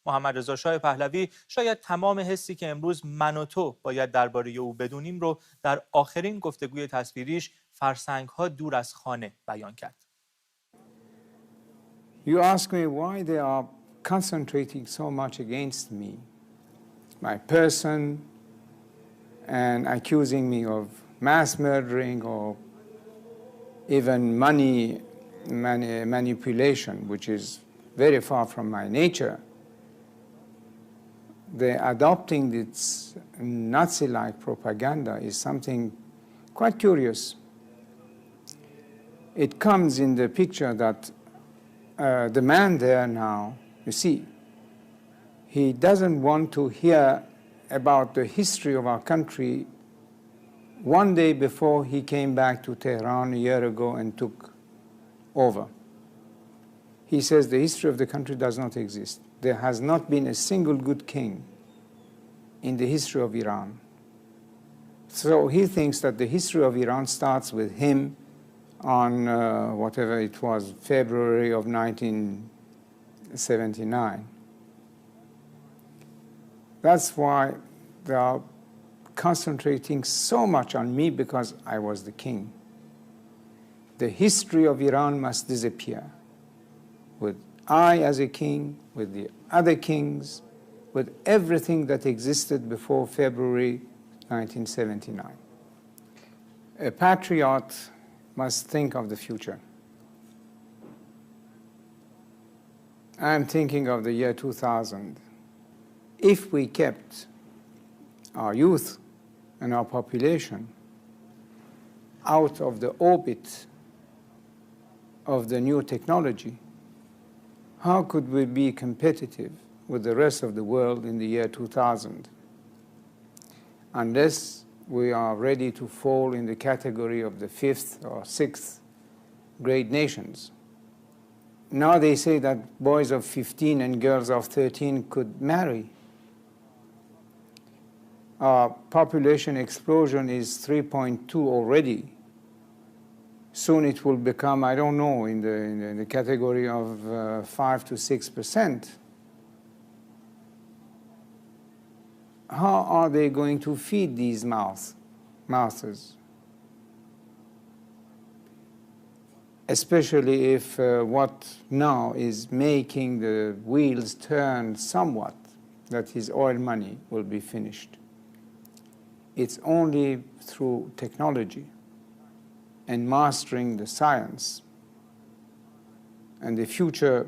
محمد رضا شاه پهلوی شاید تمام حسی که امروز من و تو باید درباره او بدونیم رو در آخرین گفتگوی تصویریش فرسنگ‌ها دور از خانه بیان کرد. You ask me why they are concentrating so much against me, my person, and accusing me of mass murdering or even money manipulation, which is very far from my nature. They're adopting this Nazi-like propaganda is something quite curious. It comes in the picture that the man there now, you see, he doesn't want to hear about the history of our country one day before he came back to Tehran a year ago and took over. He says the history of the country does not exist. There has not been a single good king in the history of Iran. So he thinks that the history of Iran starts with him on whatever it was, February of 1979. That's why they are concentrating so much on me because I was the king. The history of Iran must disappear with I as a king, with the other kings, with everything that existed before February 1979. A patriot must think of the future. I'm thinking of the year 2000. If we kept our youth and our population out of the orbit of the new technology, how could we be competitive with the rest of the world in the year 2000? Unless we are ready to fall in the category of the 5th or 6th great nations. Now they say that boys of 15 and girls of 13 could marry. Our population explosion is 3.2 already. Soon it will become, I don't know, in the category of 5 to 6%. How are they going to feed these mouths? Especially if what now is making the wheels turn somewhat, that his oil money will be finished. It's only through technology and mastering the science, and the future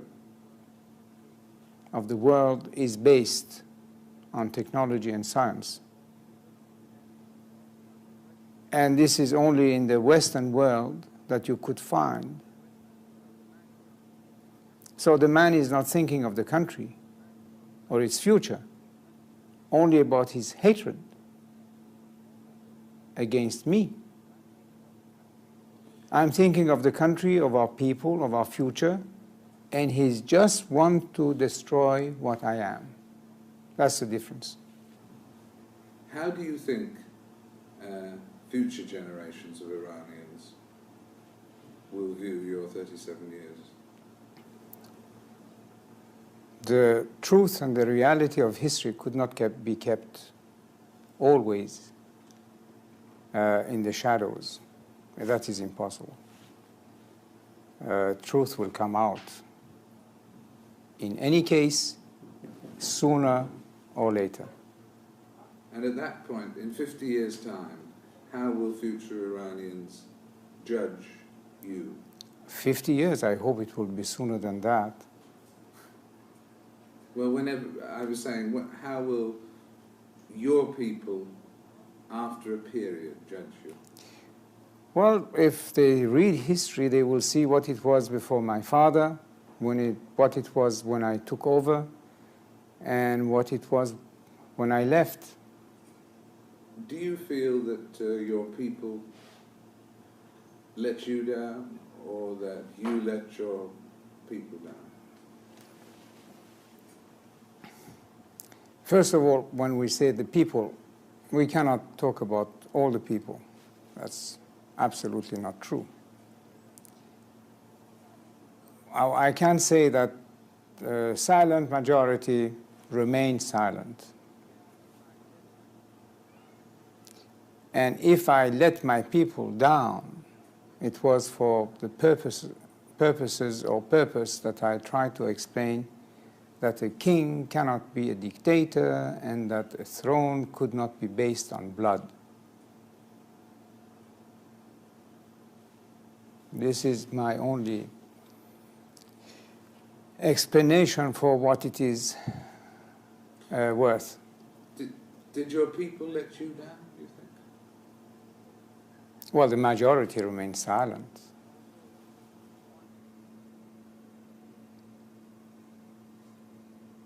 of the world is based on technology and science. And this is only in the Western world that you could find. So the man is not thinking of the country or its future, only about his hatred against me. I'm thinking of the country, of our people, of our future, and he just wants to destroy what I am. That's the difference. How do you think future generations of Iranians will view your 37 years? The truth and the reality of history could not be kept always in the shadows. That is impossible. Truth will come out. In any case, sooner or later. And at that point, in 50 years' time, how will future Iranians judge you? 50 years, I hope it will be sooner than that. Well, whenever, I was saying, how will your people, after a period, judge you? Well, if they read history, they will see what it was before my father, what it was when I took over, and what it was when I left. Do you feel that your people let you down, or that you let your people down? First of all, when we say the people, we cannot talk about all the people. That's absolutely not true. I can say that the silent majority remain silent. And if I let my people down, it was for the purpose that I tried to explain, that a king cannot be a dictator and that a throne could not be based on blood. This is my only explanation for what it is worth. Did your people let you down, do you think? Well, the majority remained silent.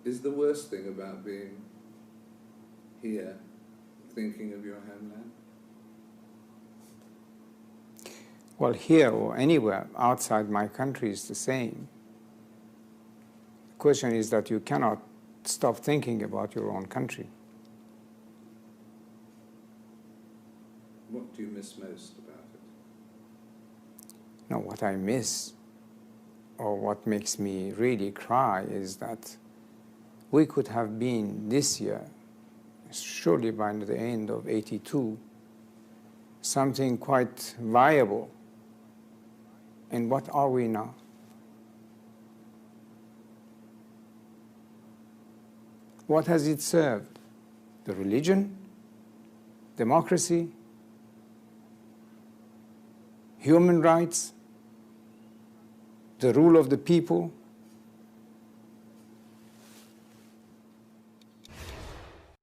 Is the worst thing about being here thinking of your homeland? Well, here or anywhere outside my country is the same. The question is that you cannot stop thinking about your own country. What do you miss most about it? No, what I miss, or what makes me really cry, is that we could have been this year, surely by the end of '82, something quite viable. And what are we now? What has it served? The religion? Democracy? Human rights? The rule of the people?